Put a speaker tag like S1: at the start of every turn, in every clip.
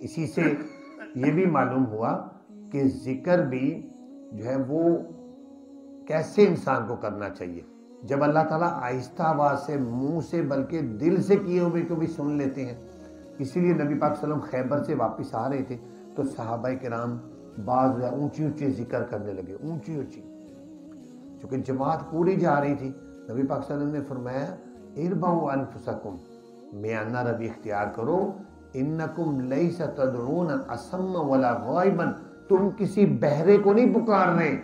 S1: اسی سے یہ بھی معلوم ہوا کہ ذکر بھی جو ہے وہ کیسے انسان کو کرنا چاہیے. جب اللہ تعالیٰ آہستہ آواز سے منہ سے بلکہ دل سے کیے ہوئے کو بھی سن لیتے ہیں. اسی لیے نبی پاک صلی اللہ علیہ وسلم خیبر سے واپس آ رہے تھے تو صحابہ کرام بعض اونچی اونچی ذکر کرنے لگے, اونچی اونچی, چونکہ جماعت پوری جا رہی تھی. نبی پاک صلی اللہ علیہ وسلم نے فرمایا اربعوا انفسکم, میانہ روی اختیار کرو, انکم لیس تدعون اصم ولا غائبا, تم کسی بہرے کو نہیں پکار رہے,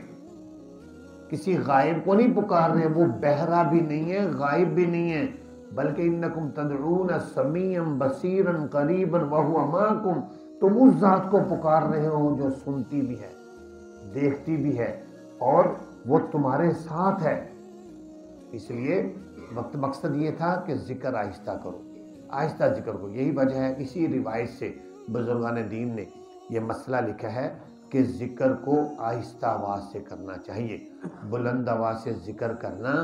S1: کسی غائب کو نہیں پکار رہے, وہ بہرا بھی نہیں ہے غائب بھی نہیں ہے, بلکہ انکم تدعون سمیعا بصیرا قریبا وہو معکم, تم اس ذات کو پکار رہے ہو جو سنتی بھی ہے, دیکھتی بھی ہے اور وہ تمہارے ساتھ ہے. اس لیے وقت مقصد یہ تھا کہ ذکر آہستہ کرو, آہستہ ذکر کو. یہی وجہ ہے اسی روایت سے بزرگان دین نے یہ مسئلہ لکھا ہے کہ ذکر کو آہستہ آواز سے کرنا چاہیے. بلند آواز سے ذکر کرنا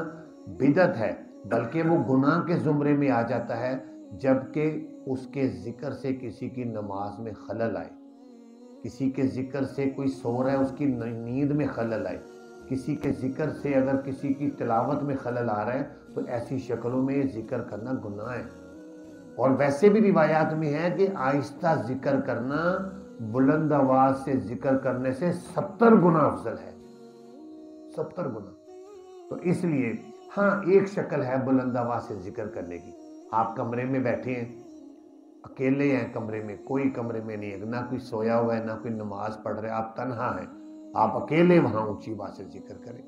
S1: بدعت ہے, بلکہ وہ گناہ کے زمرے میں آ جاتا ہے جبکہ اس کے ذکر سے کسی کی نماز میں خلل آئے, کسی کے ذکر سے کوئی سو رہا ہے اس کی نیند میں خلل آئے, کسی کے ذکر سے اگر کسی کی تلاوت میں خلل آ رہا ہے تو ایسی شکلوں میں ذکر کرنا گناہ ہے. اور ویسے بھی روایات میں ہے کہ آہستہ ذکر کرنا بلند آواز سے ذکر کرنے سے 70 گنا افضل ہے, 70 گنا. تو اس لیے ہاں ایک شکل ہے بلند آواز سے ذکر کرنے کی, آپ کمرے میں بیٹھے ہیں, اکیلے ہیں کمرے میں, کوئی کمرے میں نہیں ہے, نہ کوئی سویا ہوا ہے نہ کوئی نماز پڑھ رہے, آپ تنہا ہیں, آپ اکیلے وہاں اونچی آواز سے ذکر کریں.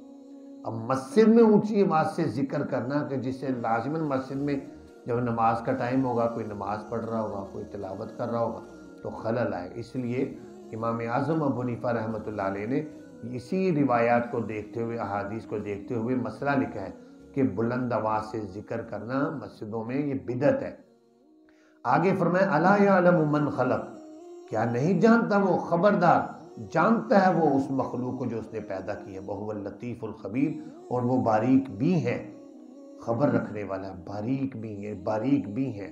S1: اب مسجد میں اونچی آواز سے ذکر کرنا کہ جس سے لازماً مسجد میں جب نماز کا ٹائم ہوگا کوئی نماز پڑھ رہا ہوگا, کوئی تلاوت کر رہا ہوگا تو خلل آئے. اس لیے امام اعظم ابو حنیفہ رحمۃ اللہ علیہ نے اسی روایات کو دیکھتے ہوئے, احادیث کو دیکھتے ہوئے مسئلہ لکھا ہے کہ بلند آواز سے ذکر کرنا مسجدوں میں یہ بدعت ہے. آگے فرمایا الا یعلم من خلق, کیا نہیں جانتا وہ, خبردار جانتا ہے وہ اس مخلوق کو جو اس نے پیدا کی ہے, وہو اللطیف الخبیر, اور وہ باریک بھی ہے, خبر رکھنے والا ہے, باریک بھی ہے, باریک بھی ہے,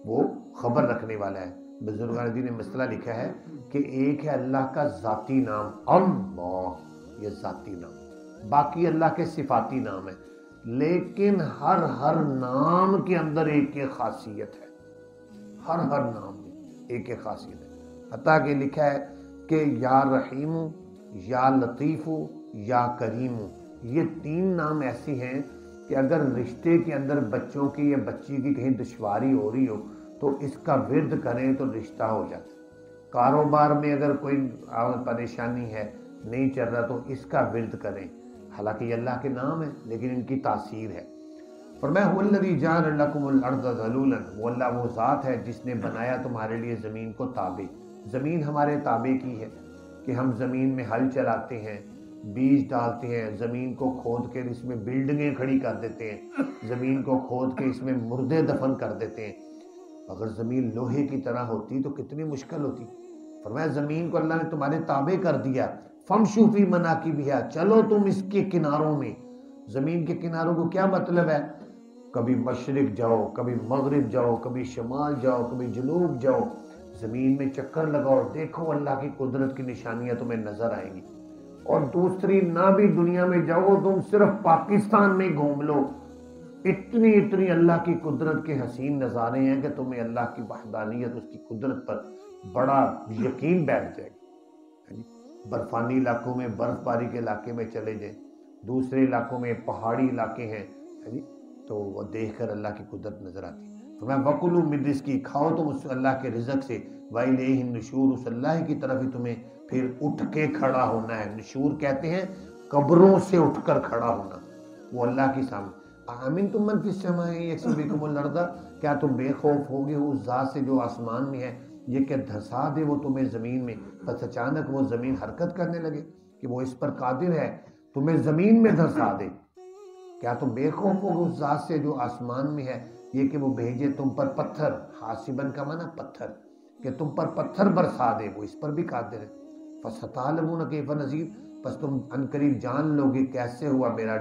S1: وہ خبر رکھنے والا ہے. بزرگان دین نے مسئلہ لکھا ہے کہ ایک ہے اللہ کا ذاتی نام اللہ, یہ ذاتی نام, باقی اللہ کے صفاتی نام ہے, لیکن ہر نام کے اندر ایک ایک خاصیت ہے, ہر نام میں ایک ایک خاصیت ہے. حتیٰ کہ لکھا ہے کہ یا رحیم, یا لطیف, یا کریم, یہ 3 نام ایسی ہیں کہ اگر رشتے کے اندر بچوں کی یا بچی کی کہیں دشواری ہو رہی ہو تو اس کا ورد کریں تو رشتہ ہو جاتا ہے. کاروبار میں اگر کوئی پریشانی ہے, نہیں چل رہا تو اس کا ورد کریں. حالانکہ یہ اللہ کے نام ہے لیکن ان کی تاثیر ہے. فرمایا هو الذی جعل لکم الارض ذلولا, وہ اللہ وہ ذات ہے جس نے بنایا تمہارے لیے زمین کو تابع. زمین ہمارے تابع کی ہے کہ ہم زمین میں ہل چلاتے ہیں, بیج ڈالتے ہیں, زمین کو کھود کے اس میں بلڈنگیں کھڑی کر دیتے ہیں, زمین کو کھود کے اس میں مردے دفن کر دیتے ہیں. اگر زمین لوہے کی طرح ہوتی تو کتنی مشکل ہوتی. فرمایا زمین کو اللہ نے تمہارے تابع کر دیا. فمشوا فی مناکبہا, چلو تم اس کے کناروں میں. زمین کے کناروں کو کیا مطلب ہے؟ کبھی مشرق جاؤ, کبھی مغرب جاؤ, کبھی شمال جاؤ, کبھی جنوب جاؤ, زمین میں چکر لگاؤ, دیکھو اللہ کی قدرت کی نشانیاں تمہیں نظر آئیں گی. اور دوسری نہ بھی دنیا میں جاؤ, تم صرف پاکستان میں گھوم لو, اتنی اللہ کی قدرت کے حسین نظارے ہیں کہ تمہیں اللہ کی وحدانیت, اس کی قدرت پر بڑا یقین بیٹھ جائے گا. برفانی علاقوں میں, برف باری کے علاقے میں چلے جائیں, دوسرے علاقوں میں پہاڑی علاقے ہیں, تو وہ دیکھ کر اللہ کی قدرت نظر آتی. فرمایا وَكُلُوا مِن رِزْقِهِ, کھاؤ تم اس اللہ کے رزق سے, وَإِلَيْهِ النُّشُورُ, اس اللہ کی طرف ہی تمہیں پھر اٹھ کے کھڑا ہونا ہے. نشور کہتے ہیں قبروں سے اٹھ کر کھڑا ہونا, وہ اللہ کی سامنے. آمنتم من فی السماء یکسف بکم الارض, کیا تم بے خوف ہوگے اس ذات سے جو آسمان میں ہے, یہ کہ دھسا دے وہ تمہیں زمین میں. بس اچانک وہ زمین حرکت کرنے لگے کہ وہ اس پر قادر ہے تمہیں زمین میں دھسا دے. کیا تم بے خوف ہوگے اس ذات سے جو آسمان میں ہے, یہ کہ وہ بھیجے تم پر پتھر, حاسبن کا معنی پتھر, کہ تم پر پتھر برسا دے, وہ اس پر بھی قادر ہے. فَسَتَعْلَمُونَ كَيْفَ نَذِيرٌ, بس تم عنقریب جان لو گے کیسے ہوا میرا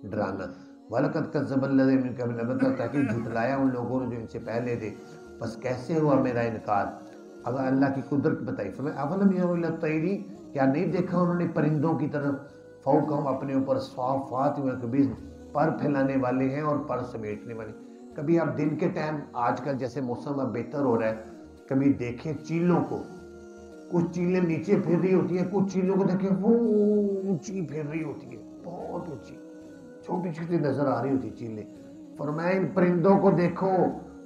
S1: ڈرانا. وَلَقَدْ كَذَّبَ الَّذِينَ مِن قَبْلِهِمْ, البتہ تحقیق جھٹلایا ان لوگوں نے جو ان سے پہلے تھے, بس کیسے ہوا میرا انکار. اگر اللہ کی قدرت بتائی، فرمایا اولم یروا الی الطیر، کیا نہیں دیکھا انہوں نے پرندوں کی طرف، فوقہم اپنے اوپر، صافات ہوئے، کبھی پر پھیلانے والے ہیں اور پر سمیٹنے والے۔ کبھی آپ دن کے ٹائم، آج کل جیسے موسم اب بہتر ہو رہا ہے، کبھی دیکھیں چیلوں کو، کچھ چیلیں نیچے پھر رہی ہوتی ہیں، کچھ چیلوں کو دیکھیں وہ اونچی پھر رہی ہوتی ہے، بہت اونچی، چھوٹی چھوٹی نظر آ رہی ہوتی چیلیں۔ فرمایا ان پرندوں کو دیکھو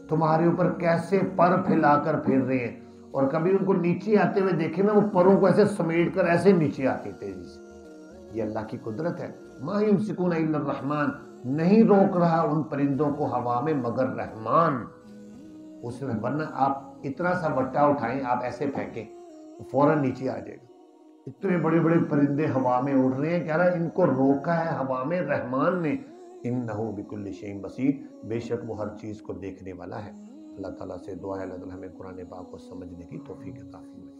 S1: تمہارے اوپر کیسے پر پھیلا کر پھر رہے ہیں، اور کبھی ان کو نیچے آتے ہوئے دیکھیں نا، وہ پروں کو ایسے سمیٹ کر ایسے نیچے آتی تیزی سے۔ یہ اللہ کی قدرت ہے۔ ما یمسکون الا الرحمن، نہیں روک رہا ان پرندوں کو ہوا میں مگر رحمان۔ اس میں ورنہ آپ اتنا سا بٹا اٹھائیں، آپ ایسے پھینکیں فوراً نیچے آ جائے گا۔ اتنے بڑے بڑے پرندے ہوا میں اڑ رہے ہیں، کہہ رہا ہے ان کو روکا ہے ہوا میں رحمان نے۔ انہ بکل شیء بصیر، بے شک وہ ہر چیز کو دیکھنے والا ہے۔ اللہ تعالیٰ سے دعا ہے اللہ تعالیٰ ہمیں قرآن پاک کو سمجھنے کی توفیق عطا فرمائے۔